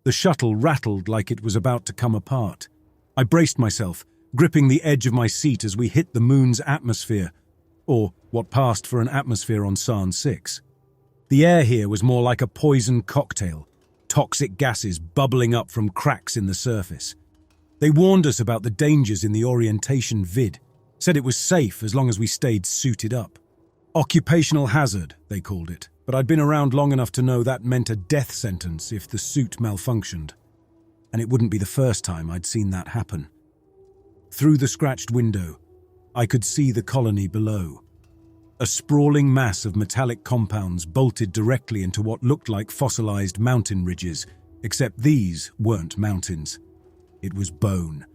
The shuttle rattled like it was about to come apart. I braced myself, gripping the edge of my seat as we hit the moon's atmosphere, or what passed for an atmosphere on San 6. The air here was more like a poison cocktail, toxic gases bubbling up from cracks in the surface. They warned us about the dangers in the orientation vid, said it was safe as long as we stayed suited up. Occupational hazard, they called it, but I'd been around long enough to know that meant a death sentence if the suit malfunctioned. And it wouldn't be the first time I'd seen that happen. Through the scratched window, I could see the colony below. A sprawling mass of metallic compounds bolted directly into what looked like fossilized mountain ridges, except these weren't mountains. It was bone.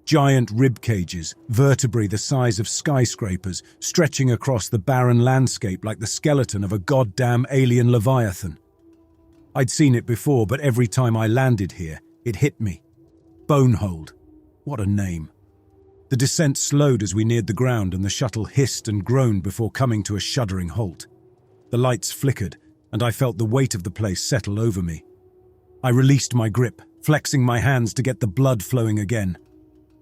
Giant rib cages, vertebrae the size of skyscrapers, stretching across the barren landscape like the skeleton of a goddamn alien leviathan. I'd seen it before, but every time I landed here, it hit me. Bonehold. What a name. The descent slowed as we neared the ground and the shuttle hissed and groaned before coming to a shuddering halt. The lights flickered, and I felt the weight of the place settle over me. I released my grip, flexing my hands to get the blood flowing again.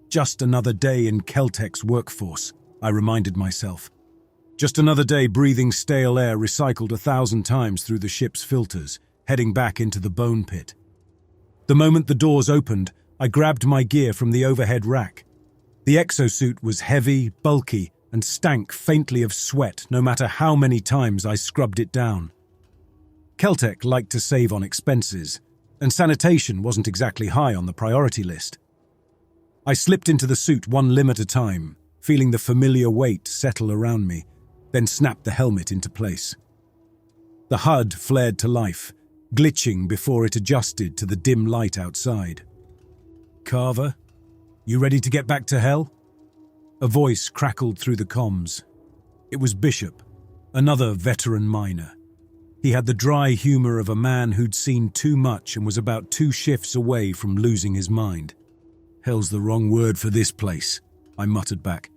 Just another day in Caltech's workforce, I reminded myself. Just another day breathing stale air recycled 1,000 times through the ship's filters, heading back into the bone pit. The moment the doors opened, I grabbed my gear from the overhead rack. The exosuit was heavy, bulky, and stank faintly of sweat no matter how many times I scrubbed it down. Caltech liked to save on expenses, and sanitation wasn't exactly high on the priority list. I slipped into the suit one limb at a time, feeling the familiar weight settle around me, then snapped the helmet into place. The HUD flared to life, glitching before it adjusted to the dim light outside. "Carver, you ready to get back to hell?" A voice crackled through the comms. It was Bishop, another veteran miner. He had the dry humor of a man who'd seen too much and was about 2 shifts away from losing his mind. "Hell's the wrong word for this place," I muttered back.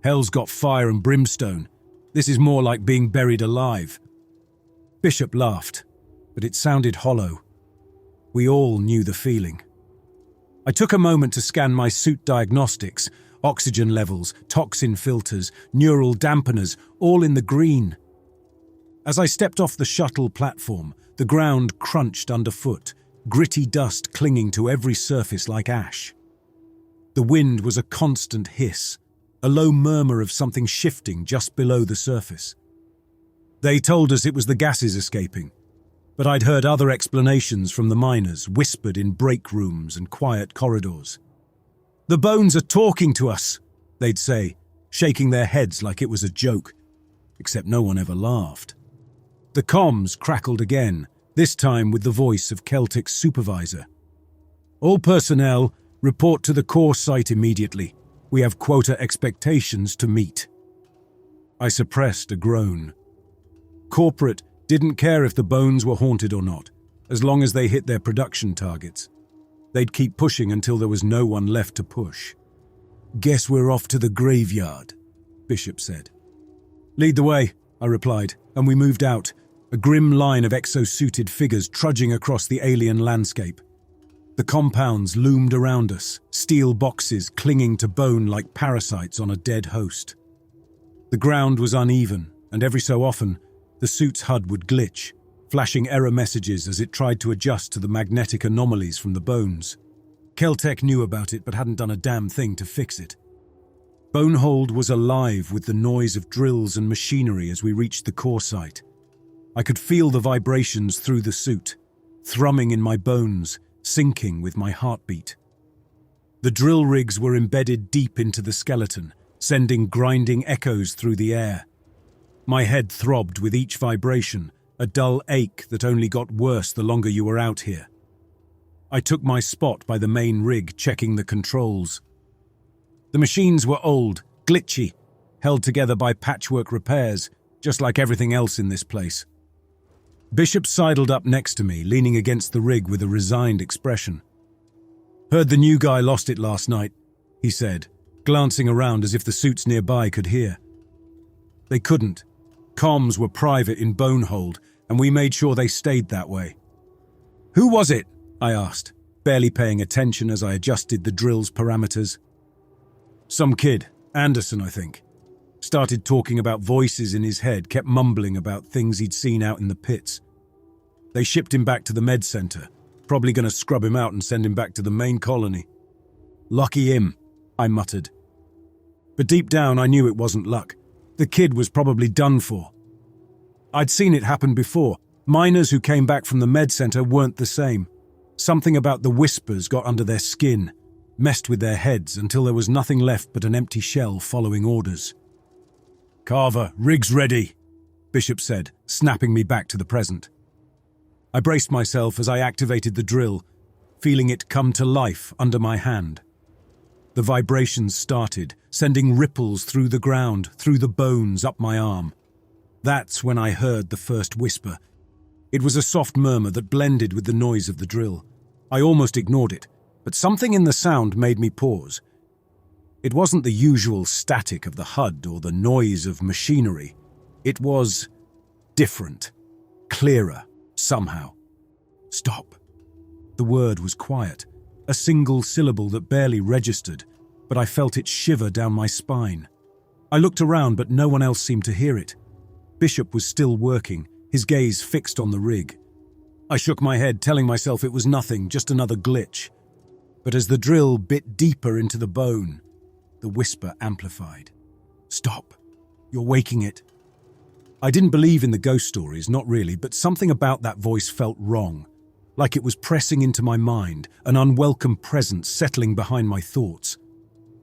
"Hell's got fire and brimstone. This is more like being buried alive." Bishop laughed, but it sounded hollow. We all knew the feeling. I took a moment to scan my suit diagnostics, oxygen levels, toxin filters, neural dampeners, all in the green. As I stepped off the shuttle platform, the ground crunched underfoot, gritty dust clinging to every surface like ash. The wind was a constant hiss, a low murmur of something shifting just below the surface. They told us it was the gases escaping, but I'd heard other explanations from the miners, whispered in break rooms and quiet corridors. "The bones are talking to us," they'd say, shaking their heads like it was a joke, except no one ever laughed. The comms crackled again, this time with the voice of Celtic's supervisor. "All personnel, report to the core site immediately. We have quota expectations to meet." I suppressed a groan. Corporate didn't care if the bones were haunted or not, as long as they hit their production targets. They'd keep pushing until there was no one left to push. "Guess we're off to the graveyard," Bishop said. "Lead the way," I replied, and we moved out, a grim line of exosuited figures trudging across the alien landscape. The compounds loomed around us, steel boxes clinging to bone like parasites on a dead host. The ground was uneven, and every so often, the suit's HUD would glitch, flashing error messages as it tried to adjust to the magnetic anomalies from the bones. Caltech knew about it but hadn't done a damn thing to fix it. Bonehold was alive with the noise of drills and machinery as we reached the core site. I could feel the vibrations through the suit, thrumming in my bones, syncing with my heartbeat. The drill rigs were embedded deep into the skeleton, sending grinding echoes through the air. My head throbbed with each vibration, a dull ache that only got worse the longer you were out here. I took my spot by the main rig, checking the controls. The machines were old, glitchy, held together by patchwork repairs, just like everything else in this place. Bishop sidled up next to me, leaning against the rig with a resigned expression. "Heard the new guy lost it last night," he said, glancing around as if the suits nearby could hear. They couldn't. Comms were private in Bonehold, and we made sure they stayed that way. "Who was it?" I asked, barely paying attention as I adjusted the drill's parameters. Some kid, Anderson, I think, started talking about voices in his head, kept mumbling about things he'd seen out in the pits. They shipped him back to the med center, probably going to scrub him out and send him back to the main colony. Lucky him, I muttered. But deep down I knew it wasn't luck. The kid was probably done for. I'd seen it happen before. Miners who came back from the med center weren't the same. Something about the whispers got under their skin, messed with their heads until there was nothing left but an empty shell following orders. "Carver, rig's ready," Bishop said, snapping me back to the present. I braced myself as I activated the drill, feeling it come to life under my hand. The vibrations started, sending ripples through the ground, through the bones, up my arm. That's when I heard the first whisper. It was a soft murmur that blended with the noise of the drill. I almost ignored it, but something in the sound made me pause. It wasn't the usual static of the HUD or the noise of machinery. It was different, clearer, somehow. Stop. The word was quiet, a single syllable that barely registered, but I felt it shiver down my spine. I looked around, but no one else seemed to hear it. Bishop was still working, his gaze fixed on the rig. I shook my head, telling myself it was nothing, just another glitch. But as the drill bit deeper into the bone, the whisper amplified. "Stop. You're waking it." I didn't believe in the ghost stories, not really, but something about that voice felt wrong. Like it was pressing into my mind, an unwelcome presence settling behind my thoughts.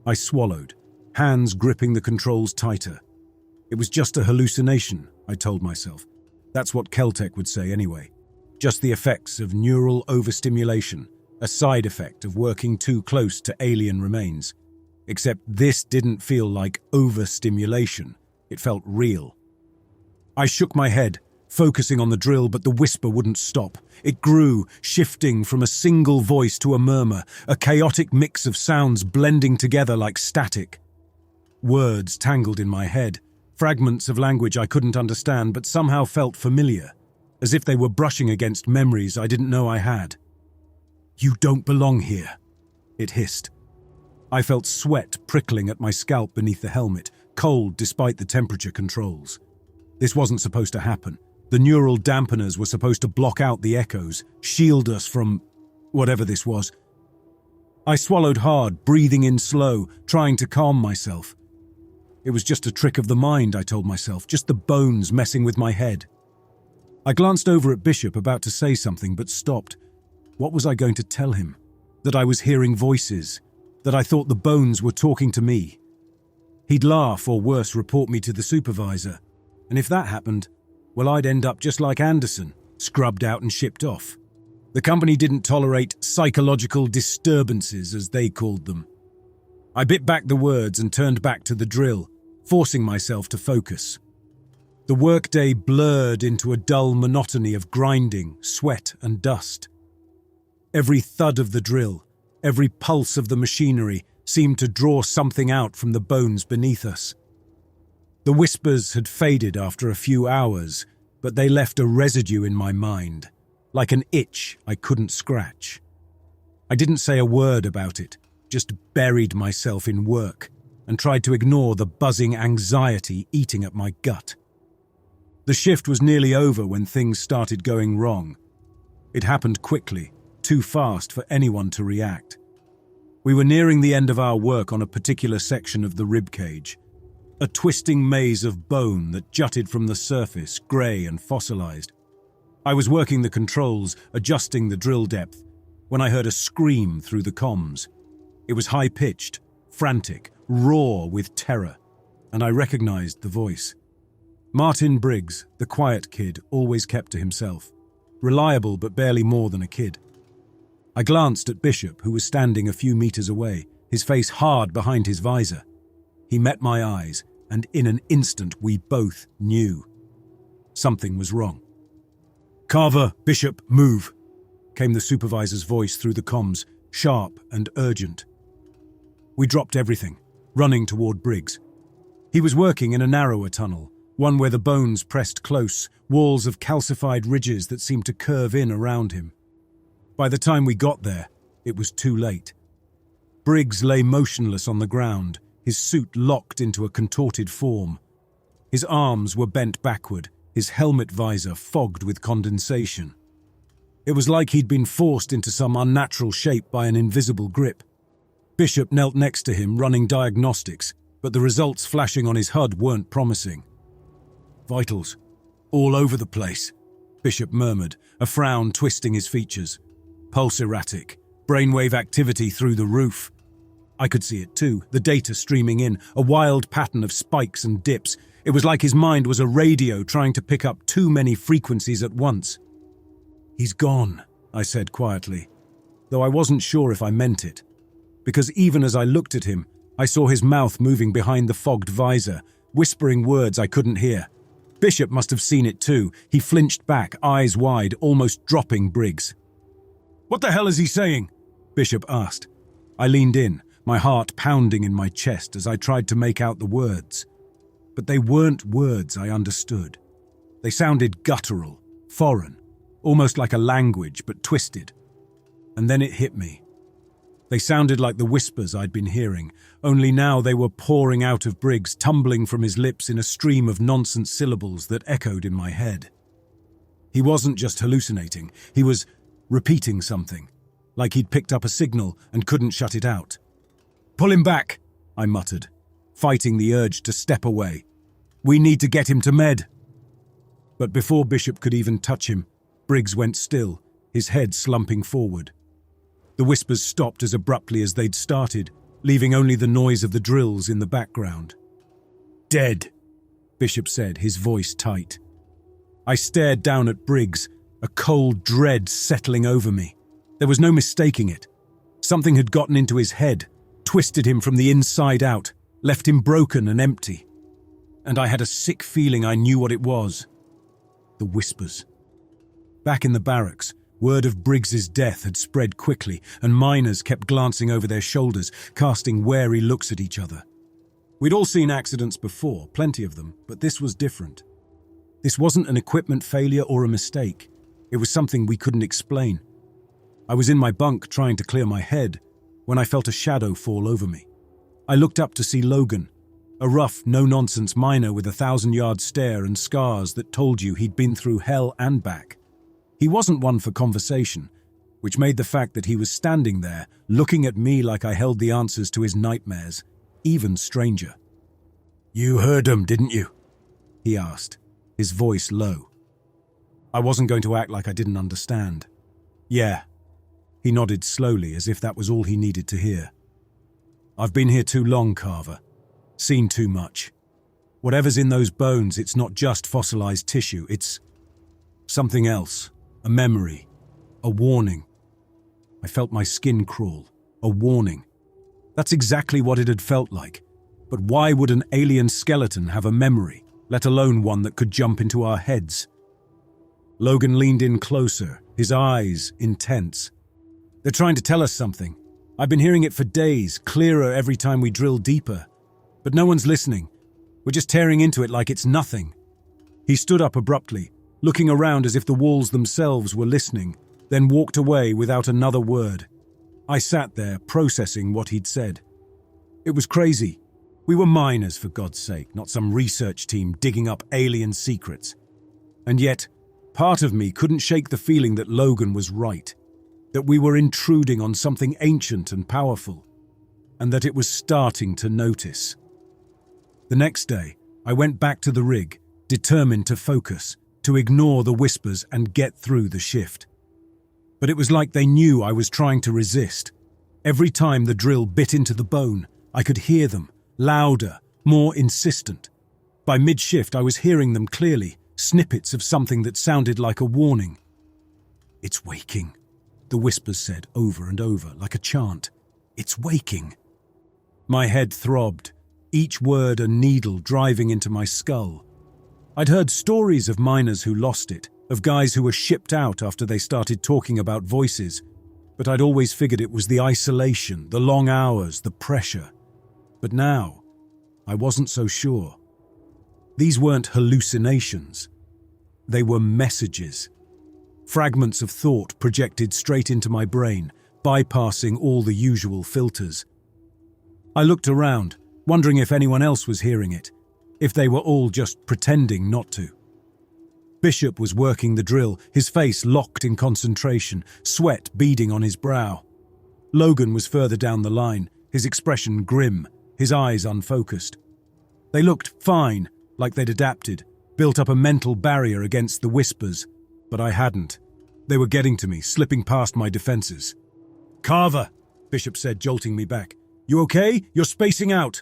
I swallowed, hands gripping the controls tighter. It was just a hallucination, I told myself. That's what Keltec would say anyway. Just the effects of neural overstimulation, a side effect of working too close to alien remains. Except this didn't feel like overstimulation. It felt real. I shook my head, focusing on the drill, but the whisper wouldn't stop. It grew, shifting from a single voice to a murmur, a chaotic mix of sounds blending together like static. Words tangled in my head, fragments of language I couldn't understand but somehow felt familiar, as if they were brushing against memories I didn't know I had. "You don't belong here," it hissed. I felt sweat prickling at my scalp beneath the helmet, cold despite the temperature controls. This wasn't supposed to happen. The neural dampeners were supposed to block out the echoes, shield us from whatever this was. I swallowed hard, breathing in slow, trying to calm myself. It was just a trick of the mind, I told myself, just the bones messing with my head. I glanced over at Bishop, about to say something, but stopped. What was I going to tell him? That I was hearing voices, that I thought the bones were talking to me. He'd laugh, or worse, report me to the supervisor. And if that happened, well, I'd end up just like Anderson, scrubbed out and shipped off. The company didn't tolerate psychological disturbances, as they called them. I bit back the words and turned back to the drill, forcing myself to focus. The workday blurred into a dull monotony of grinding, sweat, and dust. Every thud of the drill, every pulse of the machinery seemed to draw something out from the bones beneath us. The whispers had faded after a few hours, but they left a residue in my mind, like an itch I couldn't scratch. I didn't say a word about it, just buried myself in work and tried to ignore the buzzing anxiety eating at my gut. The shift was nearly over when things started going wrong. It happened quickly, too fast for anyone to react. We were nearing the end of our work on a particular section of the ribcage. A twisting maze of bone that jutted from the surface, grey and fossilized. I was working the controls, adjusting the drill depth, when I heard a scream through the comms. It was high-pitched, frantic, raw with terror, and I recognized the voice. Martin Briggs, the quiet kid, always kept to himself. Reliable but barely more than a kid. I glanced at Bishop, who was standing a few meters away, his face hard behind his visor. He met my eyes, and in an instant we both knew. Something was wrong. "Carver, Bishop, move," came the supervisor's voice through the comms, sharp and urgent. We dropped everything, running toward Briggs. He was working in a narrower tunnel, one where the bones pressed close, walls of calcified ridges that seemed to curve in around him. By the time we got there, it was too late. Briggs lay motionless on the ground, his suit locked into a contorted form. His arms were bent backward, his helmet visor fogged with condensation. It was like he'd been forced into some unnatural shape by an invisible grip. Bishop knelt next to him, running diagnostics, but the results flashing on his HUD weren't promising. "Vitals, all over the place," Bishop murmured, a frown twisting his features. "Pulse erratic, brainwave activity through the roof." I could see it too, the data streaming in, a wild pattern of spikes and dips. It was like his mind was a radio trying to pick up too many frequencies at once. "He's gone," I said quietly, though I wasn't sure if I meant it. Because even as I looked at him, I saw his mouth moving behind the fogged visor, whispering words I couldn't hear. Bishop must have seen it too. He flinched back, eyes wide, almost dropping Briggs. "What the hell is he saying?" Bishop asked. I leaned in, my heart pounding in my chest as I tried to make out the words. But they weren't words I understood. They sounded guttural, foreign, almost like a language, but twisted. And then it hit me. They sounded like the whispers I'd been hearing, only now they were pouring out of Briggs, tumbling from his lips in a stream of nonsense syllables that echoed in my head. He wasn't just hallucinating, he was repeating something, like he'd picked up a signal and couldn't shut it out. "Pull him back," I muttered, fighting the urge to step away. "We need to get him to med." But before Bishop could even touch him, Briggs went still, his head slumping forward. The whispers stopped as abruptly as they'd started, leaving only the noise of the drills in the background. "Dead," Bishop said, his voice tight. I stared down at Briggs, a cold dread settling over me. There was no mistaking it. Something had gotten into his head, twisted him from the inside out, left him broken and empty. And I had a sick feeling I knew what it was. The whispers. Back in the barracks, word of Briggs's death had spread quickly, and miners kept glancing over their shoulders, casting wary looks at each other. We'd all seen accidents before, plenty of them, but this was different. This wasn't an equipment failure or a mistake. It was something we couldn't explain. I was in my bunk trying to clear my head when I felt a shadow fall over me. I looked up to see Logan, a rough, no-nonsense miner with a 1,000-yard stare and scars that told you he'd been through hell and back. He wasn't one for conversation, which made the fact that he was standing there, looking at me like I held the answers to his nightmares, even stranger. "You heard him, didn't you?" he asked, his voice low. I wasn't going to act like I didn't understand. "Yeah." He nodded slowly, as if that was all he needed to hear. "I've been here too long, Carver. Seen too much. Whatever's in those bones, it's not just fossilized tissue, it's something else. A memory. A warning." I felt my skin crawl. A warning. That's exactly what it had felt like. But why would an alien skeleton have a memory, let alone one that could jump into our heads? Logan leaned in closer, his eyes intense. "They're trying to tell us something. I've been hearing it for days, clearer every time we drill deeper. But no one's listening. We're just tearing into it like it's nothing." He stood up abruptly, looking around as if the walls themselves were listening, then walked away without another word. I sat there, processing what he'd said. It was crazy. We were miners, for God's sake, not some research team digging up alien secrets. And yet, part of me couldn't shake the feeling that Logan was right, that we were intruding on something ancient and powerful, and that it was starting to notice. The next day, I went back to the rig, determined to focus, to ignore the whispers and get through the shift. But it was like they knew I was trying to resist. Every time the drill bit into the bone, I could hear them, louder, more insistent. By mid-shift, I was hearing them clearly, snippets of something that sounded like a warning. "It's waking," the whispers said over and over, like a chant. "It's waking." My head throbbed, each word a needle driving into my skull. I'd heard stories of miners who lost it, of guys who were shipped out after they started talking about voices, but I'd always figured it was the isolation, the long hours, the pressure. But now, I wasn't so sure. These weren't hallucinations. They were messages. fragments of thought projected straight into my brain, bypassing all the usual filters. I looked around, wondering if anyone else was hearing it, if they were all just pretending not to. Bishop was working the drill, his face locked in concentration, sweat beading on his brow. Logan was further down the line, his expression grim, his eyes unfocused. They looked fine, like they'd adapted, built up a mental barrier against the whispers, but I hadn't. They were getting to me, slipping past my defenses. "Carver," Bishop said, jolting me back. "You okay? You're spacing out."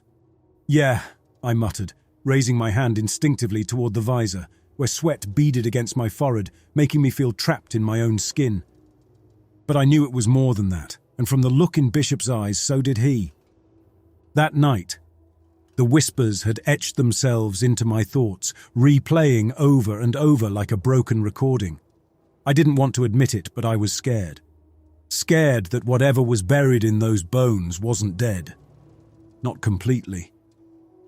"Yeah," I muttered, raising my hand instinctively toward the visor, where sweat beaded against my forehead, making me feel trapped in my own skin. But I knew it was more than that, and from the look in Bishop's eyes, so did he. That night, the whispers had etched themselves into my thoughts, replaying over and over like a broken recording. I didn't want to admit it, but I was scared. Scared that whatever was buried in those bones wasn't dead. Not completely.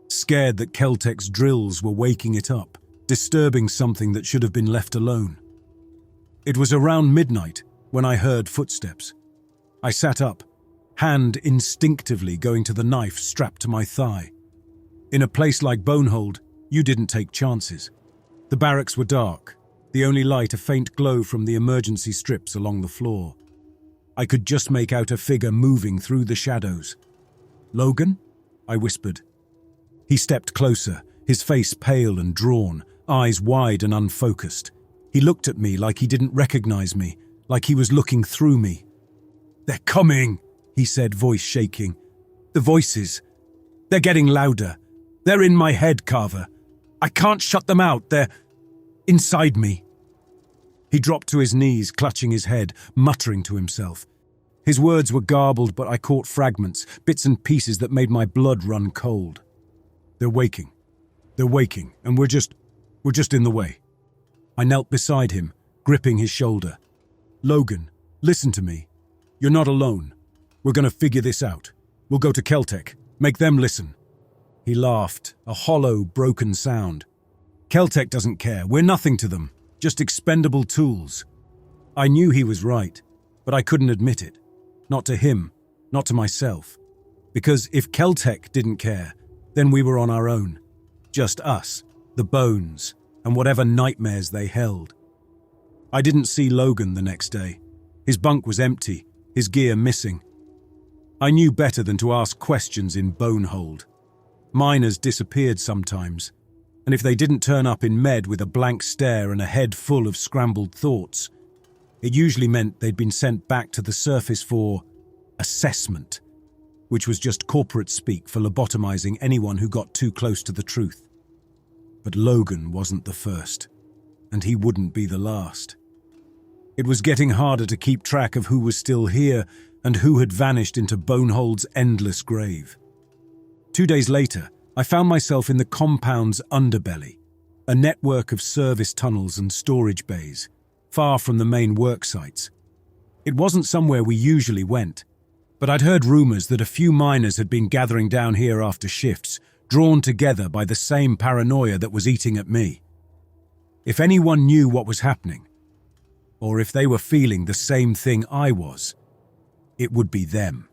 Scared that Keltec's drills were waking it up, disturbing something that should have been left alone. It was around midnight when I heard footsteps. I sat up, hand instinctively going to the knife strapped to my thigh. In a place like Bonehold, you didn't take chances. The barracks were dark, the only light a faint glow from the emergency strips along the floor. I could just make out a figure moving through the shadows. "Logan?" I whispered. He stepped closer, his face pale and drawn, eyes wide and unfocused. He looked at me like he didn't recognize me, like he was looking through me. "They're coming," he said, voice shaking. "The voices. They're getting louder. They're in my head, Carver. I can't shut them out. They're inside me." He dropped to his knees, clutching his head, muttering to himself. His words were garbled, but I caught fragments, bits and pieces that made my blood run cold. They're waking, and we're just in the way." I knelt beside him, gripping his shoulder. "Logan, listen to me. You're not alone. We're going to figure this out. We'll go to Keltec, make them listen." He laughed, a hollow, broken sound. "Keltec doesn't care. We're nothing to them. Just expendable tools." I knew he was right, but I couldn't admit it. Not to him, not to myself. Because if Keltec didn't care, then we were on our own. Just us, the bones, and whatever nightmares they held. I didn't see Logan the next day. His bunk was empty, his gear missing. I knew better than to ask questions in Bonehold. Miners disappeared sometimes, and if they didn't turn up in Med with a blank stare and a head full of scrambled thoughts, it usually meant they'd been sent back to the surface for assessment, which was just corporate speak for lobotomizing anyone who got too close to the truth. But Logan wasn't the first, and he wouldn't be the last. It was getting harder to keep track of who was still here and who had vanished into Bonehold's endless grave. 2 days later, I found myself in the compound's underbelly, a network of service tunnels and storage bays, far from the main work sites. It wasn't somewhere we usually went, but I'd heard rumors that a few miners had been gathering down here after shifts, drawn together by the same paranoia that was eating at me. If anyone knew what was happening, or if they were feeling the same thing I was, it would be them.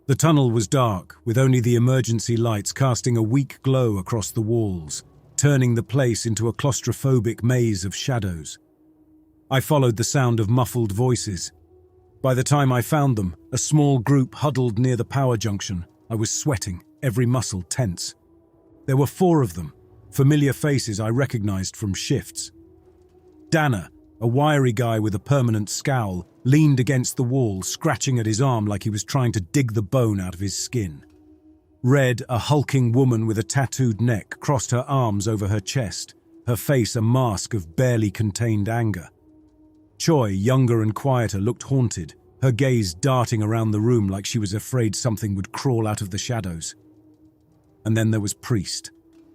The tunnel was dark, with only the emergency lights casting a weak glow across the walls, turning the place into a claustrophobic maze of shadows. I followed the sound of muffled voices. By the time I found them, a small group huddled near the power junction. I was sweating, every muscle tense. There were 4 of them, familiar faces I recognized from shifts. Danner, a wiry guy with a permanent scowl, leaned against the wall, scratching at his arm like he was trying to dig the bone out of his skin. Red, a hulking woman with a tattooed neck, crossed her arms over her chest, her face a mask of barely contained anger. Choi, younger and quieter, looked haunted, her gaze darting around the room like she was afraid something would crawl out of the shadows. And then there was Priest,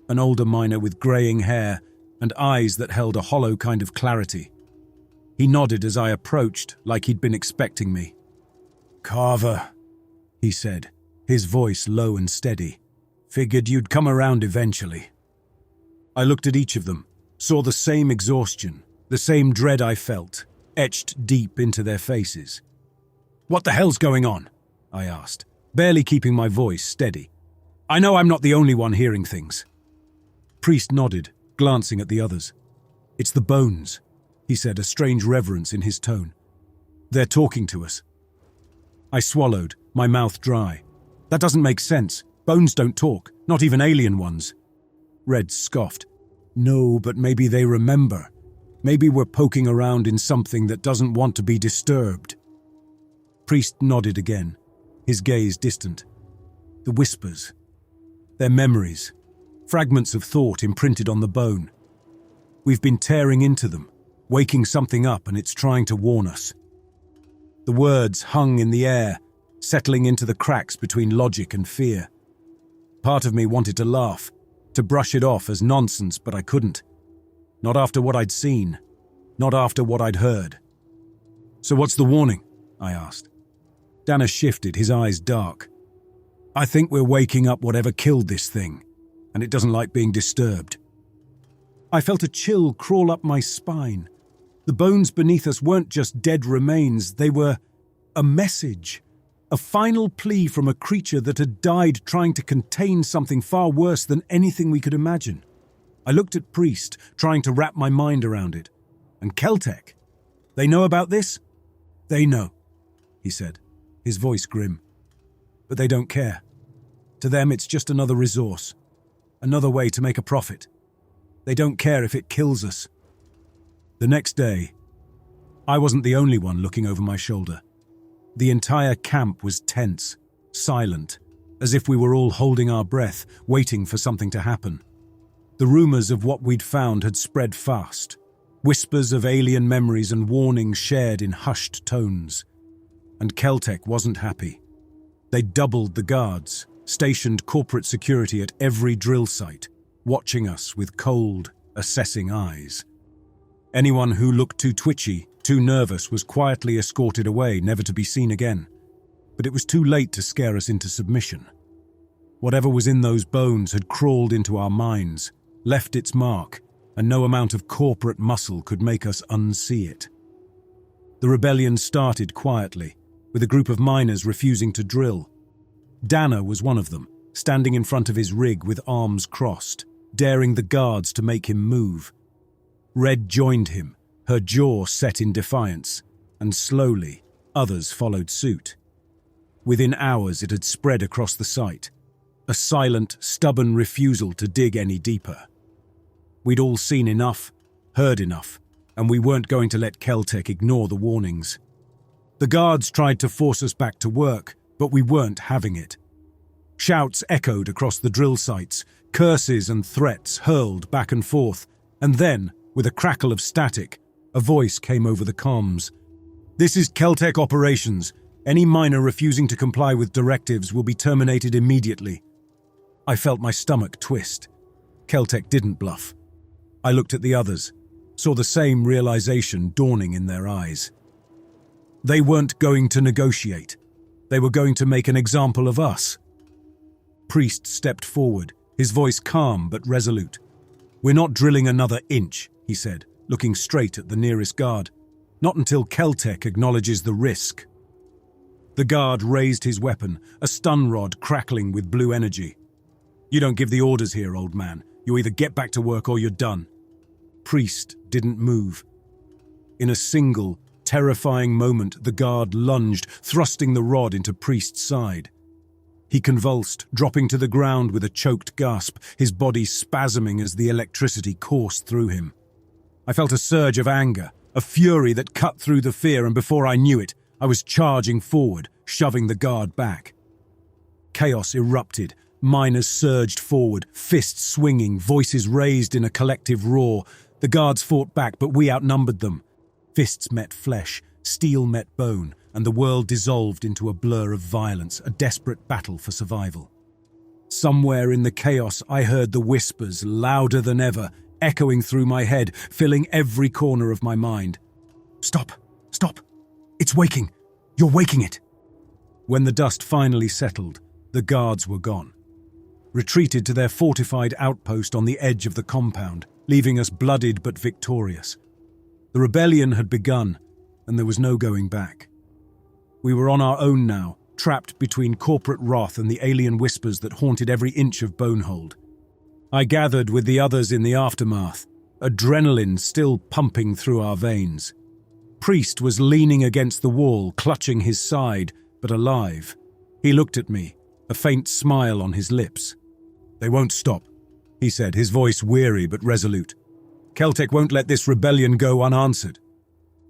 an older miner with greying hair and eyes that held a hollow kind of clarity. He nodded as I approached, like he'd been expecting me. "Carver," he said, his voice low and steady. "Figured you'd come around eventually." I looked at each of them, saw the same exhaustion, the same dread I felt, etched deep into their faces. "What the hell's going on?" I asked, barely keeping my voice steady. "I know I'm not the only one hearing things." Priest nodded, glancing at the others. "It's the bones," he said, a strange reverence in his tone. "They're talking to us." I swallowed, my mouth dry. "That doesn't make sense. Bones don't talk, not even alien ones." Red scoffed. "No, but maybe they remember. Maybe we're poking around in something that doesn't want to be disturbed." Priest nodded again, his gaze distant. "The whispers. They're memories, fragments of thought imprinted on the bone. We've been tearing into them, waking something up, and it's trying to warn us." The words hung in the air, settling into the cracks between logic and fear. Part of me wanted to laugh, to brush it off as nonsense, but I couldn't. Not after what I'd seen, not after what I'd heard. "So what's the warning?" I asked. Danner shifted, his eyes dark. "I think we're waking up whatever killed this thing, and it doesn't like being disturbed." I felt a chill crawl up my spine. The bones beneath us weren't just dead remains, they were a message. A final plea from a creature that had died trying to contain something far worse than anything we could imagine. I looked at Priest, trying to wrap my mind around it. "And Keltec? They know about this?" "They know," he said, his voice grim. "But they don't care. To them it's just another resource, another way to make a profit. They don't care if it kills us." The next day, I wasn't the only one looking over my shoulder. The entire camp was tense, silent, as if we were all holding our breath, waiting for something to happen. The rumors of what we'd found had spread fast, whispers of alien memories and warnings shared in hushed tones. And Keltec wasn't happy. They doubled the guards, stationed corporate security at every drill site, watching us with cold, assessing eyes. Anyone who looked too twitchy, too nervous, was quietly escorted away, never to be seen again. But it was too late to scare us into submission. Whatever was in those bones had crawled into our minds, left its mark, and no amount of corporate muscle could make us unsee it. The rebellion started quietly, with a group of miners refusing to drill. Danner was one of them, standing in front of his rig with arms crossed, daring the guards to make him move. Red joined him, her jaw set in defiance, and slowly, others followed suit. Within hours it had spread across the site, a silent, stubborn refusal to dig any deeper. We'd all seen enough, heard enough, and we weren't going to let Keltec ignore the warnings. The guards tried to force us back to work, but we weren't having it. Shouts echoed across the drill sites, curses and threats hurled back and forth, and then, with a crackle of static, a voice came over the comms. "This is Keltec operations. Any miner refusing to comply with directives will be terminated immediately." I felt my stomach twist. Keltec didn't bluff. I looked at the others, saw the same realization dawning in their eyes. They weren't going to negotiate. They were going to make an example of us. Priest stepped forward, his voice calm but resolute. "We're not drilling another inch," he said, looking straight at the nearest guard. "Not until Keltec acknowledges the risk." The guard raised his weapon, a stun rod crackling with blue energy. "You don't give the orders here, old man. You either get back to work or you're done." Priest didn't move. In a single, terrifying moment, the guard lunged, thrusting the rod into Priest's side. He convulsed, dropping to the ground with a choked gasp, his body spasming as the electricity coursed through him. I felt a surge of anger, a fury that cut through the fear, and before I knew it, I was charging forward, shoving the guard back. Chaos erupted. Miners surged forward, fists swinging, voices raised in a collective roar. The guards fought back, but we outnumbered them. Fists met flesh, steel met bone, and the world dissolved into a blur of violence, a desperate battle for survival. Somewhere in the chaos, I heard the whispers, louder than ever, echoing through my head, filling every corner of my mind. "Stop! Stop! It's waking! You're waking it!" When the dust finally settled, the guards were gone. Retreated to their fortified outpost on the edge of the compound, leaving us bloodied but victorious. The rebellion had begun, and there was no going back. We were on our own now, trapped between corporate wrath and the alien whispers that haunted every inch of Bonehold. I gathered with the others in the aftermath, adrenaline still pumping through our veins. Priest was leaning against the wall, clutching his side, but alive. He looked at me, a faint smile on his lips. "They won't stop," he said, his voice weary but resolute. "Keltec won't let this rebellion go unanswered."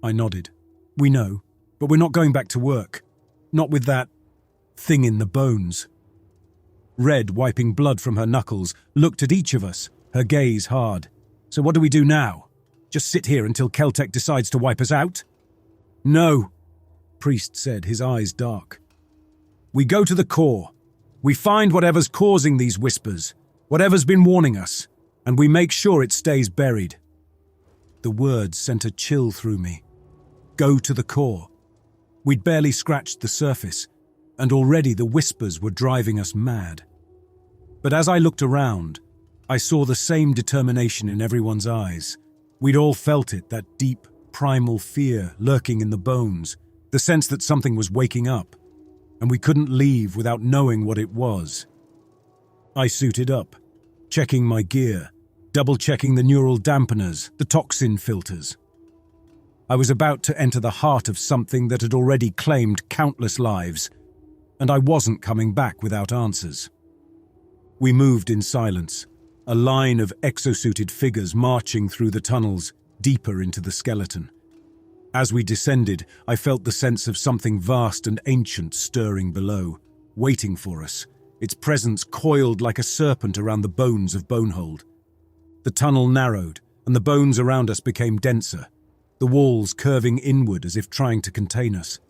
I nodded. "We know, but we're not going back to work. Not with that thing in the bones." Red, wiping blood from her knuckles, looked at each of us, her gaze hard. "So what do we do now? Just sit here until Keltec decides to wipe us out?" "No," Priest said, his eyes dark. "We go to the core. We find whatever's causing these whispers, whatever's been warning us, and we make sure it stays buried." The words sent a chill through me. Go to the core. We'd barely scratched the surface, and already the whispers were driving us mad. But as I looked around, I saw the same determination in everyone's eyes. We'd all felt it, that deep, primal fear lurking in the bones, the sense that something was waking up, and we couldn't leave without knowing what it was. I suited up, checking my gear, double-checking the neural dampeners, the toxin filters. I was about to enter the heart of something that had already claimed countless lives, and I wasn't coming back without answers. We moved in silence, a line of exosuited figures marching through the tunnels, deeper into the skeleton. As we descended, I felt the sense of something vast and ancient stirring below, waiting for us, its presence coiled like a serpent around the bones of Bonehold. The tunnel narrowed, and the bones around us became denser, the walls curving inward as if trying to contain us.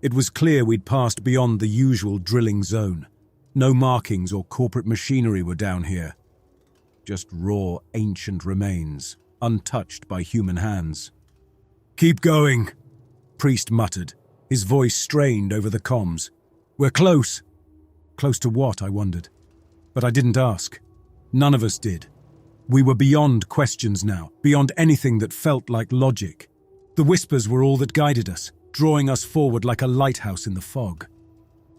It was clear we'd passed beyond the usual drilling zone. No markings or corporate machinery were down here. Just raw, ancient remains, untouched by human hands. "Keep going," Priest muttered, his voice strained over the comms. "We're close." Close to what, I wondered. But I didn't ask. None of us did. We were beyond questions now, beyond anything that felt like logic. The whispers were all that guided us, drawing us forward like a lighthouse in the fog.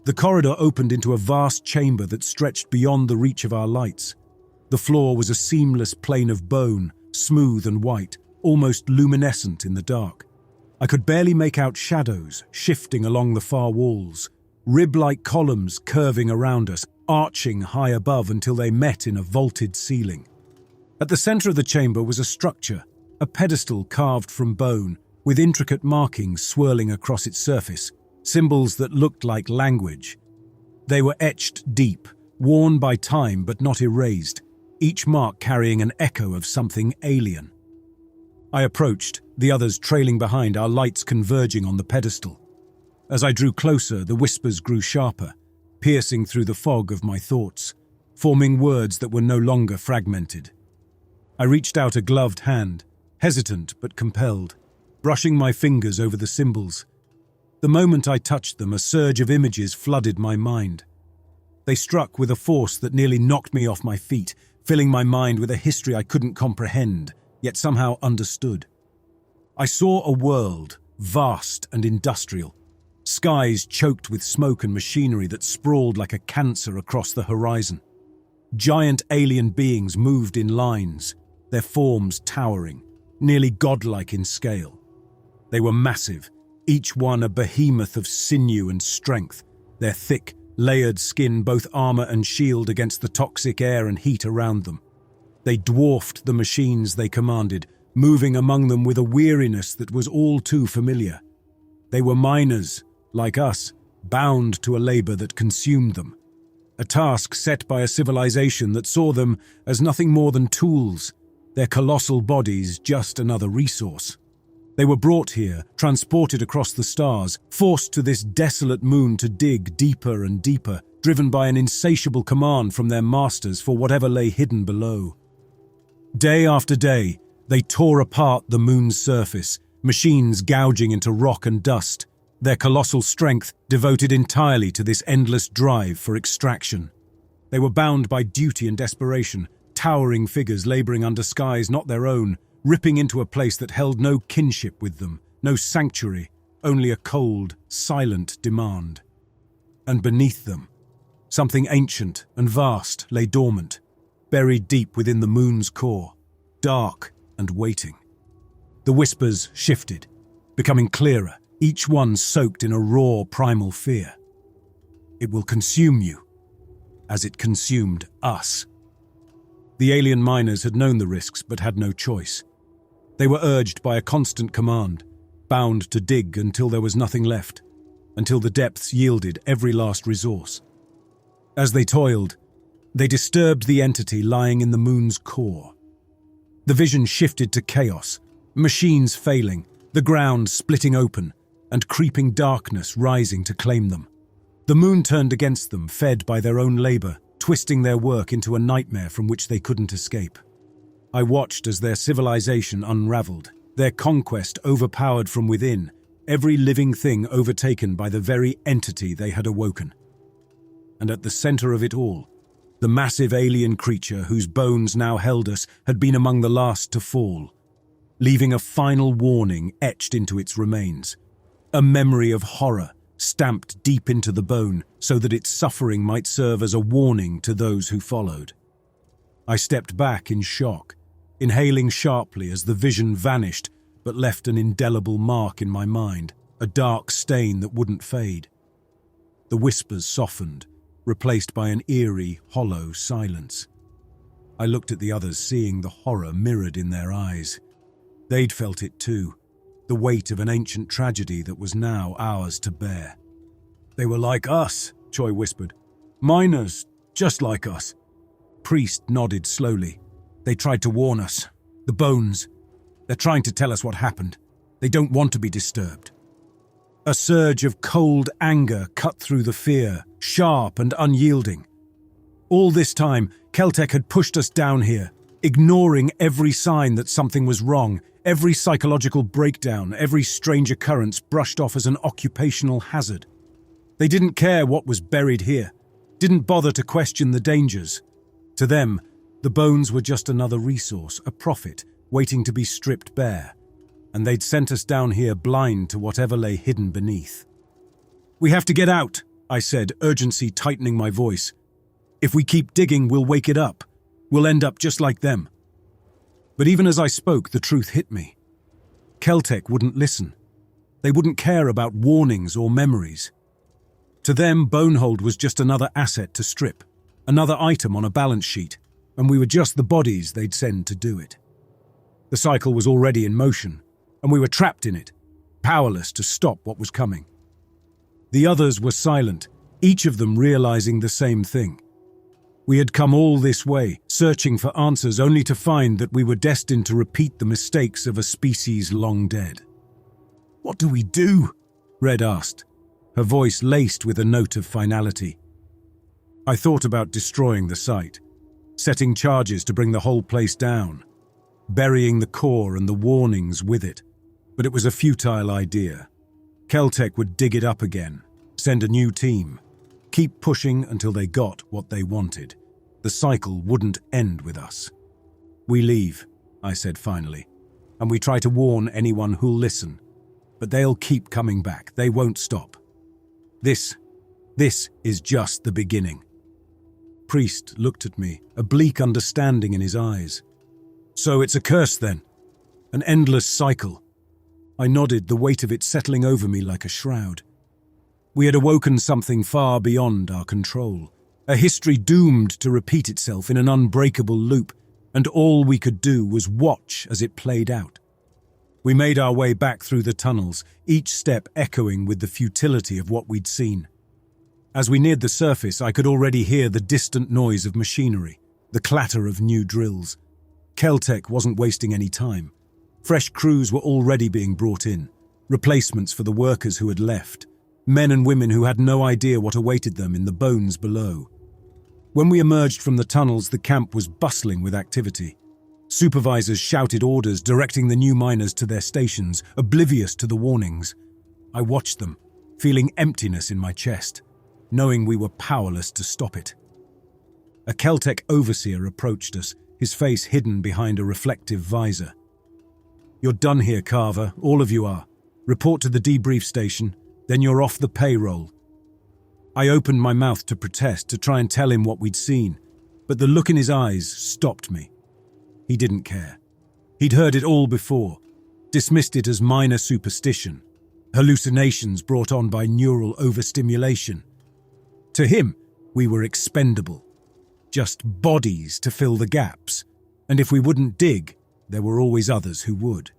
The corridor opened into a vast chamber that stretched beyond the reach of our lights. The floor was a seamless plane of bone, smooth and white, almost luminescent in the dark. I could barely make out shadows shifting along the far walls, rib-like columns curving around us, arching high above until they met in a vaulted ceiling. At the center of the chamber was a structure, a pedestal carved from bone, with intricate markings swirling across its surface, symbols that looked like language. They were etched deep, worn by time but not erased, each mark carrying an echo of something alien. I approached, the others trailing behind, our lights converging on the pedestal. As I drew closer, the whispers grew sharper, piercing through the fog of my thoughts, forming words that were no longer fragmented. I reached out a gloved hand, hesitant but compelled, brushing my fingers over the symbols. The moment I touched them, a surge of images flooded my mind. They struck with a force that nearly knocked me off my feet, filling my mind with a history I couldn't comprehend, yet somehow understood. I saw a world, vast and industrial, skies choked with smoke and machinery that sprawled like a cancer across the horizon. Giant alien beings moved in lines, their forms towering, nearly godlike in scale. They were massive, each one a behemoth of sinew and strength, their thick, layered skin both armor and shield against the toxic air and heat around them. They dwarfed the machines they commanded, moving among them with a weariness that was all too familiar. They were miners, like us, bound to a labor that consumed them. A task set by a civilization that saw them as nothing more than tools, their colossal bodies just another resource. They were brought here, transported across the stars, forced to this desolate moon to dig deeper and deeper, driven by an insatiable command from their masters for whatever lay hidden below. Day after day, they tore apart the moon's surface, machines gouging into rock and dust, their colossal strength devoted entirely to this endless drive for extraction. They were bound by duty and desperation, towering figures laboring under skies not their own, ripping into a place that held no kinship with them, no sanctuary, only a cold, silent demand. And beneath them, something ancient and vast lay dormant, buried deep within the moon's core, dark and waiting. The whispers shifted, becoming clearer, each one soaked in a raw primal fear. It will consume you, as it consumed us. The alien miners had known the risks but had no choice. They were urged by a constant command, bound to dig until there was nothing left, until the depths yielded every last resource. As they toiled, they disturbed the entity lying in the moon's core. The vision shifted to chaos, machines failing, the ground splitting open, and creeping darkness rising to claim them. The moon turned against them, fed by their own labor, twisting their work into a nightmare from which they couldn't escape. I watched as their civilization unraveled, their conquest overpowered from within, every living thing overtaken by the very entity they had awoken. And at the center of it all, the massive alien creature whose bones now held us had been among the last to fall, leaving a final warning etched into its remains, a memory of horror stamped deep into the bone so that its suffering might serve as a warning to those who followed. I stepped back in shock, inhaling sharply as the vision vanished but left an indelible mark in my mind, a dark stain that wouldn't fade. The whispers softened, replaced by an eerie, hollow silence. I looked at the others, seeing the horror mirrored in their eyes. They'd felt it too, the weight of an ancient tragedy that was now ours to bear. "They were like us," Choi whispered. "Miners, just like us." Priest nodded slowly. "They tried to warn us. The bones. They're trying to tell us what happened. They don't want to be disturbed." A surge of cold anger cut through the fear, sharp and unyielding. All this time, Keltec had pushed us down here, ignoring every sign that something was wrong, every psychological breakdown, every strange occurrence brushed off as an occupational hazard. They didn't care what was buried here, didn't bother to question the dangers. To them, the bones were just another resource, a profit, waiting to be stripped bare, and they'd sent us down here blind to whatever lay hidden beneath. "We have to get out," I said, urgency tightening my voice. "If we keep digging, we'll wake it up. We'll end up just like them." But even as I spoke, the truth hit me. Keltec wouldn't listen. They wouldn't care about warnings or memories. To them, Bonehold was just another asset to strip, another item on a balance sheet, and we were just the bodies they'd send to do it. The cycle was already in motion, and we were trapped in it, powerless to stop what was coming. The others were silent, each of them realizing the same thing. We had come all this way, searching for answers only to find that we were destined to repeat the mistakes of a species long dead. "What do we do?" Red asked, her voice laced with a note of finality. I thought about destroying the site, setting charges to bring the whole place down, burying the core and the warnings with it, but it was a futile idea. Keltec would dig it up again, send a new team, keep pushing until they got what they wanted. The cycle wouldn't end with us. "We leave," I said finally, "and we try to warn anyone who'll listen, but they'll keep coming back. They won't stop. This is just the beginning." Priest looked at me, a bleak understanding in his eyes. "So it's a curse then? An endless cycle?" I nodded, the weight of it settling over me like a shroud. We had awoken something far beyond our control, a history doomed to repeat itself in an unbreakable loop, and all we could do was watch as it played out. We made our way back through the tunnels, each step echoing with the futility of what we'd seen. As we neared the surface, I could already hear the distant noise of machinery, the clatter of new drills. Keltec wasn't wasting any time. Fresh crews were already being brought in, replacements for the workers who had left, men and women who had no idea what awaited them in the bones below. When we emerged from the tunnels, the camp was bustling with activity. Supervisors shouted orders, directing the new miners to their stations, oblivious to the warnings. I watched them, feeling emptiness in my chest, knowing we were powerless to stop it. A Keltec overseer approached us, his face hidden behind a reflective visor. "You're done here, Carver, all of you are. Report to the debrief station, then you're off the payroll." I opened my mouth to protest, to try and tell him what we'd seen, but the look in his eyes stopped me. He didn't care. He'd heard it all before, dismissed it as minor superstition, hallucinations brought on by neural overstimulation. To him, we were expendable, just bodies to fill the gaps, and if we wouldn't dig, there were always others who would.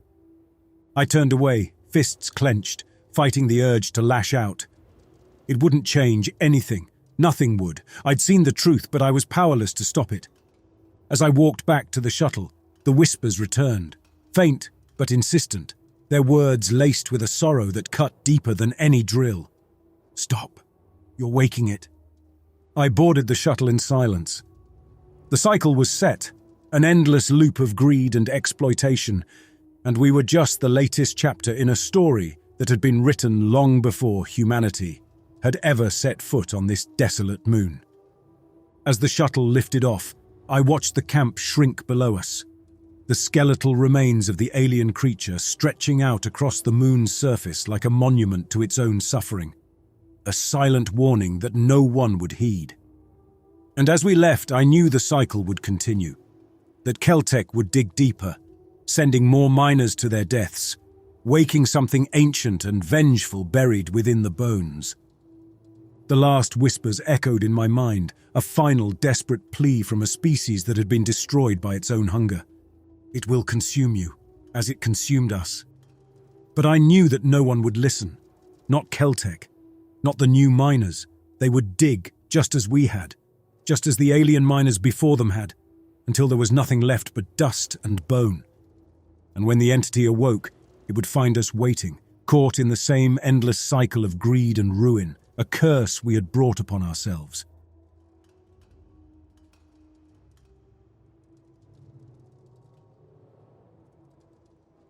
I turned away, fists clenched, fighting the urge to lash out. It wouldn't change anything. Nothing would. I'd seen the truth, but I was powerless to stop it. As I walked back to the shuttle, the whispers returned, faint but insistent, their words laced with a sorrow that cut deeper than any drill. "Stop. You're waking it." I boarded the shuttle in silence. The cycle was set, an endless loop of greed and exploitation, and we were just the latest chapter in a story that had been written long before humanity had ever set foot on this desolate moon. As the shuttle lifted off, I watched the camp shrink below us, the skeletal remains of the alien creature stretching out across the moon's surface like a monument to its own suffering, a silent warning that no one would heed. And as we left, I knew the cycle would continue, that Keltec would dig deeper, sending more miners to their deaths, waking something ancient and vengeful buried within the bones. The last whispers echoed in my mind, a final desperate plea from a species that had been destroyed by its own hunger. It will consume you, as it consumed us. But I knew that no one would listen. Not Keltec, not the new miners. They would dig, just as we had, just as the alien miners before them had, until there was nothing left but dust and bone. And when the entity awoke, it would find us waiting, caught in the same endless cycle of greed and ruin, a curse we had brought upon ourselves.